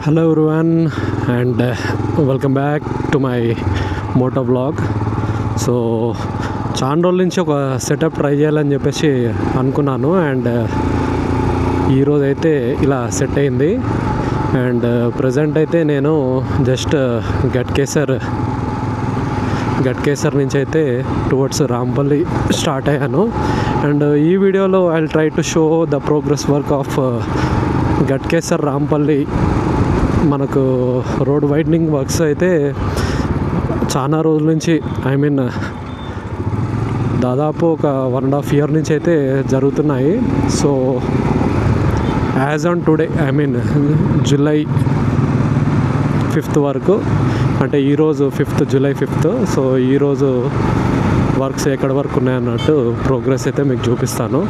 Hello everyone, and welcome back to my moto vlog. So చాలా రోజుల నుంచి ఒక సెటప్ ట్రై చేయాలని చెప్పేసి అనుకున్నాను. అండ్ ఈరోజు అయితే ఇలా సెట్ అయింది. అండ్ ప్రజెంట్ అయితే నేను జస్ట్ గట్కేసర్ నుంచి అయితే టువర్డ్స్ రాంపల్లి స్టార్ట్ అయ్యాను. అండ్ ఈ వీడియోలో I will try to show the progress work of Ghatkesar Rampalli. మనకు రోడ్ వైడనింగ్ వర్క్స్ అయితే చాలా రోజుల నుంచి దాదాపు ఒక 1.5 year నుంచి అయితే జరుగుతున్నాయి. So as on today July 5th వరకు, అంటే ఈరోజు జూలై 5th. సో ఈరోజు వర్క్స్ ఎక్కడి వరకు ఉన్నాయన్నట్టు ప్రోగ్రెస్ అయితే మీకు చూపిస్తాను.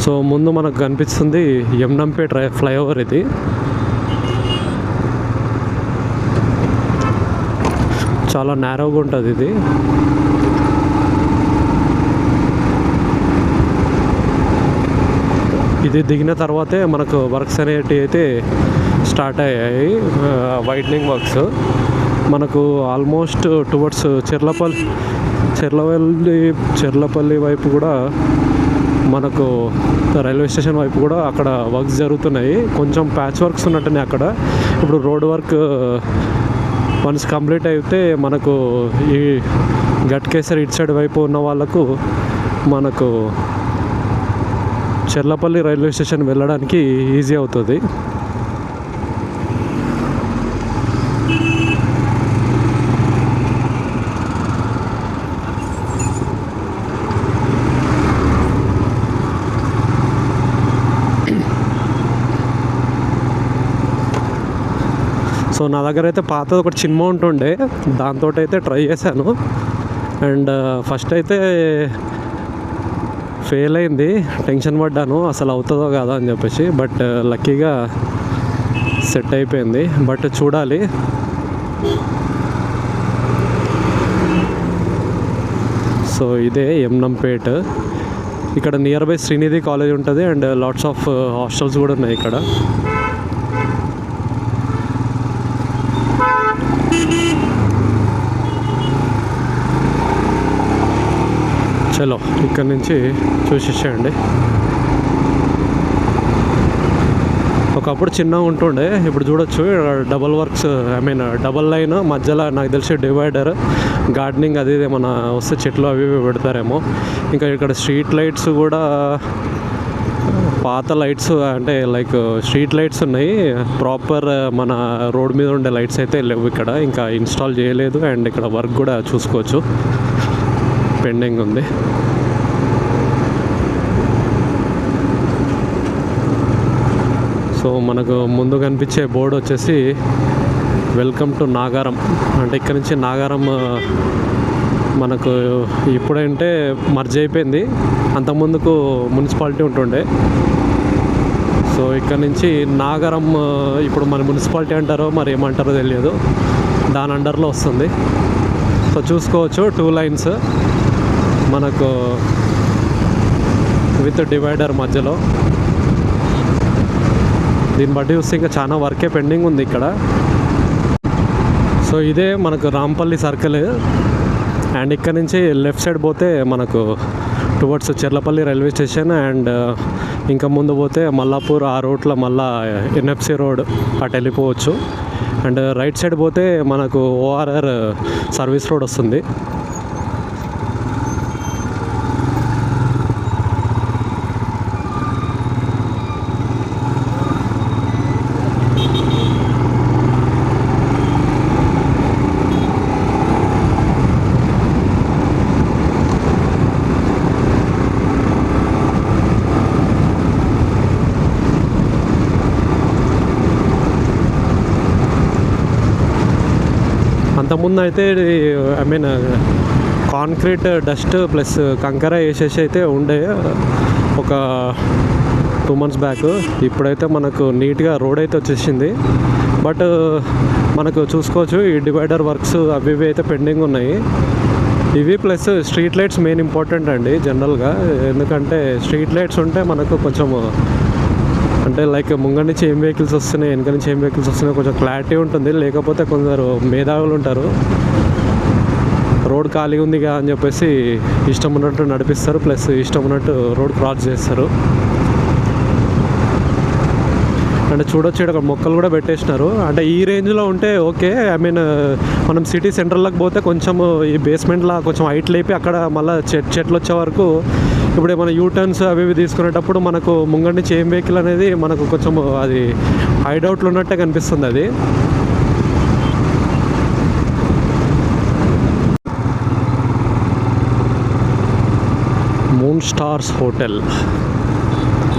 సో ముందు మనకు కనిపిస్తుంది యమునంపేట్ ఫ్లైఓవర్. ఇది చాలా నేరోగా ఉంటుంది. ఇది దిగిన తర్వాతే మనకు వర్క్స్ అనేటివి అయితే స్టార్ట్ అయ్యాయి. వైడనింగ్ వర్క్స్ మనకు ఆల్మోస్ట్ టువర్డ్స్ చెర్లపల్లి వైపు కూడా, మనకు రైల్వే స్టేషన్ వైపు కూడా అక్కడ వర్క్స్ జరుగుతున్నాయి. కొంచెం ప్యాచ్ వర్క్స్ ఉన్నట్టున్నాయి అక్కడ. ఇప్పుడు రోడ్ వర్క్ వన్స్ కంప్లీట్ అయితే మనకు ఈ గట్కేసర్ ఇటు సైడ్ వైపు ఉన్న వాళ్ళకు మనకు చెర్లపల్లి రైల్వే స్టేషన్ వెళ్ళడానికి ఈజీ అవుతుంది. సో నా దగ్గర అయితే పాతది ఒకటి చిన్న ఉంటుండే, దాంతో అయితే ట్రై చేశాను. అండ్ ఫస్ట్ అయితే ఫెయిల్ అయింది. టెన్షన్ పడ్డాను అసలు అవుతుందో కాదా అని చెప్పేసి. బట్ లక్కీగా సెట్ అయిపోయింది. బట్ చూడాలి. సో ఇదే యమునంపేట్. ఇక్కడ నియర్ బై శ్రీనిధి కాలేజ్ ఉంటుంది. అండ్ లాట్స్ ఆఫ్ హాస్టల్స్ కూడా ఉన్నాయి ఇక్కడ. చలో ఇక్కడ నుంచి చూసేసేయండి. ఒకప్పుడు చిన్నగా ఉంటుండే, ఇప్పుడు చూడొచ్చు డబల్ వర్క్స్, డబల్ లైన్ మధ్యలో నాకు తెలిసి డివైడర్, గార్డెనింగ్ అది ఏమన్నా వస్తే చెట్లు అవి పెడతారేమో. ఇంకా ఇక్కడ స్ట్రీట్ లైట్స్ కూడా పాత లైట్స్, అంటే లైక్ స్ట్రీట్ లైట్స్ ఉన్నాయి. ప్రాపర్ మన రోడ్ మీద ఉండే లైట్స్ అయితే లేవు ఇక్కడ, ఇంకా ఇన్స్టాల్ చేయలేదు. అండ్ ఇక్కడ వర్క్ కూడా చూసుకోవచ్చు, పెండింగ్ ఉంది. సో మనకు ముందు కనిపించే బోర్డు వచ్చేసి వెల్కమ్ టు నాగారం. అంటే ఇక్కడ నుంచి నాగారం మనకు ఇప్పుడంటే మర్జ్ అయిపోయింది, అంతకుముందుకు మున్సిపాలిటీ ఉంటుండే. సో ఇక్కడ నుంచి నాగారం ఇప్పుడు మన మున్సిపాలిటీ అంటారో మరి ఏమంటారో తెలియదు, దాని అండర్లో వస్తుంది. సో చూసుకోవచ్చు 2 lines మనకు విత్ డివైడర్ మధ్యలో. దీన్ని బట్టి చూస్తే ఇంకా చాలా వర్కే పెండింగ్ ఉంది ఇక్కడ. సో ఇదే మనకు రాంపల్లి సర్కిల్. అండ్ ఇక్కడ నుంచి లెఫ్ట్ సైడ్ పోతే మనకు towards Cherlapalli railway station. And ఇంకా ముందు పోతే మల్లాపూర్, ఆ రూట్లో మళ్ళా ఎన్ఎఫ్సి రోడ్ అటు వెళ్ళిపోవచ్చు. అండ్ రైట్ సైడ్ పోతే మనకు ఓఆర్ఆర్ సర్వీస్ రోడ్ వస్తుంది. అంతకుముందు అయితే కాంక్రీట్ డస్ట్ ప్లస్ కంకర వేసేసి అయితే ఉండే ఒక 2 months బ్యాక్. ఇప్పుడైతే మనకు నీట్గా రోడ్ అయితే వచ్చేసింది. బట్ మనకు చూసుకోవచ్చు ఈ డివైడర్ వర్క్స్ అవి ఇవి అయితే పెండింగ్ ఉన్నాయి. ఇవి plus street lights main important అండి జనరల్గా. ఎందుకంటే స్ట్రీట్ లైట్స్ ఉంటే మనకు కొంచెం అంటే లైక్ ముంగ నుంచి ఏం వెహికల్స్ వస్తున్నాయి, వెనక నుంచి ఏం వెహికల్స్ వస్తున్నాయి కొంచెం క్లారిటీ ఉంటుంది. లేకపోతే కొందరు మేధావులు ఉంటారు, రోడ్ ఖాళీ ఉందిగా అని చెప్పేసి ఇష్టం ఉన్నట్టు నడిపిస్తారు, ప్లస్ ఇష్టం ఉన్నట్టు రోడ్ క్రాస్ చేస్తారు. అంటే చూడొచ్చు ఇక్కడ మొక్కలు కూడా పెట్టేసినారు. అంటే ఈ రేంజ్లో ఉంటే ఓకే. ఐ మీన్ మనం సిటీ సెంటర్లోకి పోతే కొంచెం ఈ బేస్మెంట్లో కొంచెం హైట్ లేపి అక్కడ మళ్ళీ చెట్లు వచ్చే వరకు ఇప్పుడు ఏమైనా యూటర్న్స్ అవి ఇవి తీసుకునేటప్పుడు మనకు ముంగడి నుంచి ఏం వెహికల్ అనేది మనకు కొంచెం అది హైడౌట్లు ఉన్నట్టే కనిపిస్తుంది. అది మూన్ స్టార్స్ హోటల్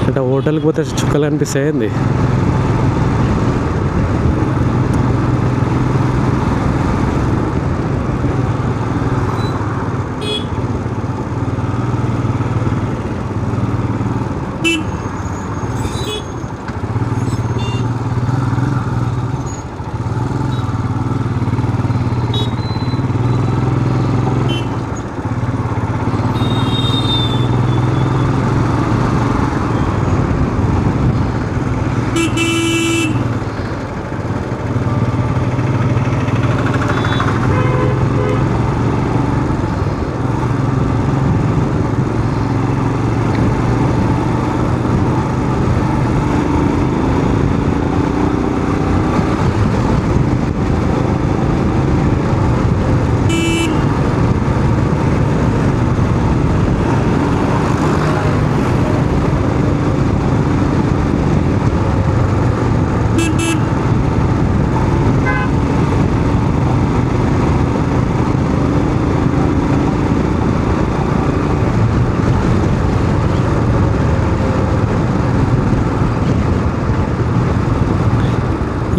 అంటే హోటల్కి పోతే చుక్కలు అనిపిస్తాయింది.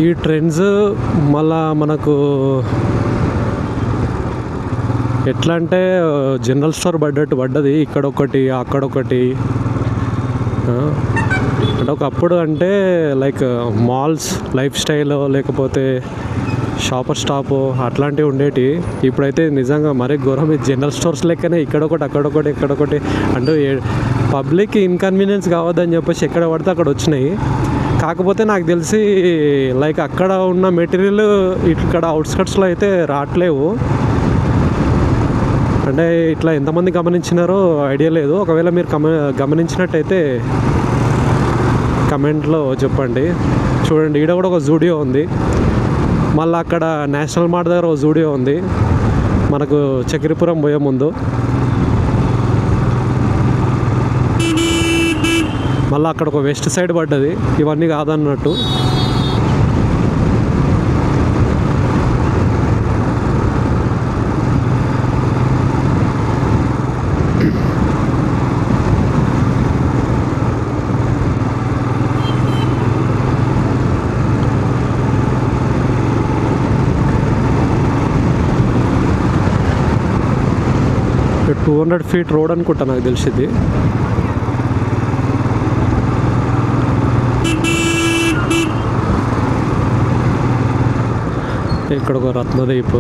ఈ ట్రెండ్స్ మళ్ళా మనకు ఎట్లా అంటే జనరల్ స్టోర్ పడ్డది, ఇక్కడొకటి అక్కడొకటి. అంటే ఒకప్పుడు అంటే లైక్ మాల్స్ లైఫ్ స్టైల్ లేకపోతే షాపర్ స్టాప్ అట్లాంటివి ఉండేవి. ఇప్పుడైతే నిజంగా మరీ ఘోరం. ఇది జనరల్ స్టోర్స్ లెక్కనే ఇక్కడొకటి అక్కడొకటి ఇక్కడొకటి. అంటే పబ్లిక్ ఇన్కన్వీనియన్స్ కావద్దని చెప్పేసి ఎక్కడ పడితే అక్కడ వచ్చినాయి. కాకపోతే నాకు తెలిసి లైక్ అక్కడ ఉన్న మెటీరియల్ ఇక్కడ అవుట్స్కట్స్లో అయితే రావట్లేవు. అంటే ఇట్లా ఎంతమంది గమనించినారో ఐడియా లేదు. ఒకవేళ మీరు గమనించినట్టయితే కమెంట్లో చెప్పండి. చూడండి ఈడ కూడా ఒక జూడియో ఉంది, మళ్ళీ అక్కడ నేషనల్ మార్ట్ దగ్గర ఒక జూడియో ఉంది మనకు చక్రీపురం పోయే ముందు. మళ్ళీ అక్కడ ఒక వెస్ట్ సైడ్ పడ్డది. ఇవన్నీ కాదన్నట్టు. ఇక్కడ 200 feet రోడ్ అనుకుంటా నాకు తెలిసింది. ఇక్కడ ఒక రత్నదీప్,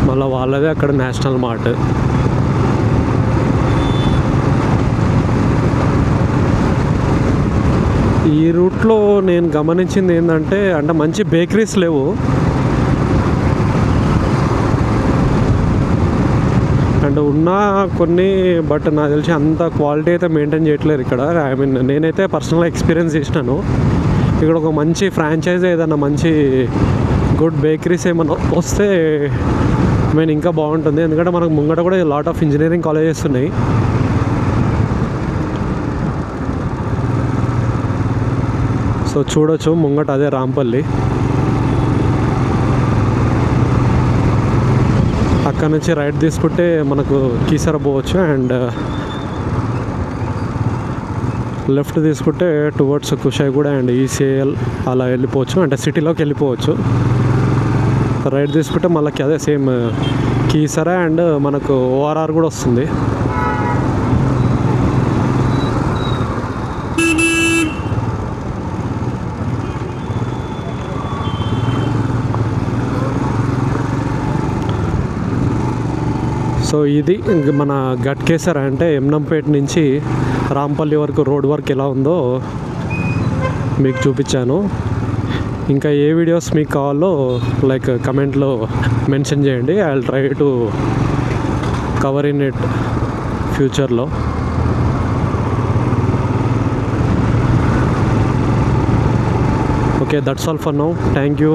మళ్ళీ వాళ్ళదే అక్కడ నేషనల్ మార్ట్. ఈ రూట్లో నేను గమనించింది ఏంటంటే అంటే మంచి బేకరీస్ లేవు. అండ్ ఉన్నా కొన్ని, బట్ నాకు తెలిసి అంత క్వాలిటీ అయితే మెయింటైన్ చేయట్లేదు ఇక్కడ. ఐ మీన్ నేనైతే పర్సనల్గా ఎక్స్పీరియన్స్ చేసినాను. ఇక్కడ ఒక మంచి ఫ్రాంచైజ్ ఏదన్నా మంచి గుడ్ బేకరీస్ ఏమన్నా వస్తే ఐ మీన్ ఇంకా బాగుంటుంది. ఎందుకంటే మనకు ముంగట కూడా లాట్ ఆఫ్ ఇంజనీరింగ్ కాలేజెస్ ఉన్నాయి. సో చూడొచ్చు ముంగట అదే రాంపల్లి. అక్కడ నుంచి రైట్ తీసుకుంటే మనకు కీసర పోవచ్చు, అండ్ లెఫ్ట్ తీసుకుంటే టువర్డ్స్ కుషాయిగూడ అండ్ ఈసీఎల్ అలా వెళ్ళిపోవచ్చు, అంటే సిటీలోకి వెళ్ళిపోవచ్చు. రైట్ తీసుకుంటే మళ్ళీ అదే సేమ్ కీసరా అండ్ మనకు ఓఆర్ఆర్ కూడా వస్తుంది. సో ఇది మన గట్కేసర్ అంటే ఎమ్నంపేట నుంచి రాంపల్లి వరకు రోడ్ వర్క్ ఎలా ఉందో మీకు చూపించాను. ఇంకా ఏ వీడియోస్ మీకు కావాలో లైక్ కమెంట్లో మెన్షన్ చేయండి. I will try to cover in it ఫ్యూచర్లో. Okay, that's all for now. Thank you.